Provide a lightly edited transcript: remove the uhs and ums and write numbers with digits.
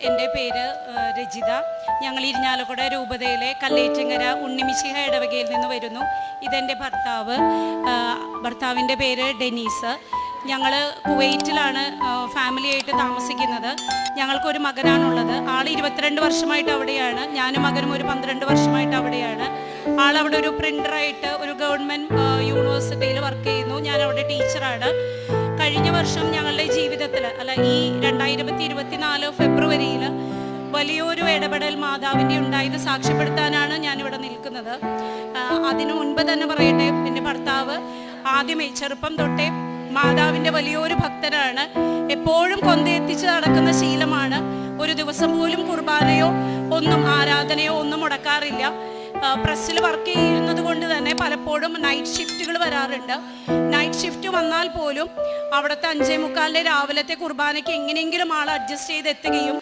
എൻ്റെ പേര് രജിത. ഞങ്ങൾ ഇരിഞ്ഞാലക്കുട രൂപതയിലെ കല്ലേറ്റങ്കര ഉണ്ണിമിശിഹ ഇടവകയിൽ നിന്ന് വരുന്നു. ഇതെൻ്റെ ഭർത്താവിൻ്റെ പേര് ഡെനീസ്. ഞങ്ങൾ കുവൈറ്റിലാണ് ഫാമിലിയായിട്ട് താമസിക്കുന്നത്. ഞങ്ങൾക്കൊരു മകനാണുള്ളത്. ആൾ 22 വർഷമായിട്ട് അവിടെയാണ്. ഞാനും മകനും ഒരു 12 വർഷമായിട്ട് അവിടെയാണ്. ആളവിടെ ഒരു പ്രിൻ്ററായിട്ട് ഒരു ഗവൺമെൻറ് യൂണിവേഴ്സിറ്റിയിൽ വർക്ക് ചെയ്യുന്നു. ഞാൻ അവിടെ ടീച്ചറാണ്. കഴിഞ്ഞ വർഷം ഞങ്ങളുടെ ജീവിതത്തിൽ ഈ 2024 ഫെബ്രുവരിയിൽ വലിയൊരു ഇടപെടൽ മാതാവിൻ്റെ ഉണ്ടായത് സാക്ഷ്യപ്പെടുത്താനാണ് ഞാനിവിടെ നിൽക്കുന്നത്. അതിനു മുൻപ് തന്നെ പറയട്ടെ, എൻ്റെ ഭർത്താവ് ആദ്യമേ ചെറുപ്പം തൊട്ടേ മാതാവിൻ്റെ വലിയൊരു ഭക്തനാണ്. എപ്പോഴും കൊന്തയെത്തിച്ച് നടക്കുന്ന ശീലമാണ്. ഒരു ദിവസം പോലും കുർബാനയോ ഒന്നും ആരാധനയോ ഒന്നും മുടക്കാറില്ല. പ്രസ്സിൽ വർക്ക് ചെയ്യുന്നത് കൊണ്ട് തന്നെ പലപ്പോഴും നൈറ്റ് ഷിഫ്റ്റുകൾ വരാറുണ്ട്. നൈറ്റ് ഷിഫ്റ്റ് വന്നാൽ പോലും അവിടുത്തെ 5:45 രാവിലത്തെ കുർബാനയ്ക്ക് എങ്ങനെയെങ്കിലും ആൾ അഡ്ജസ്റ്റ് ചെയ്ത് എത്തുകയും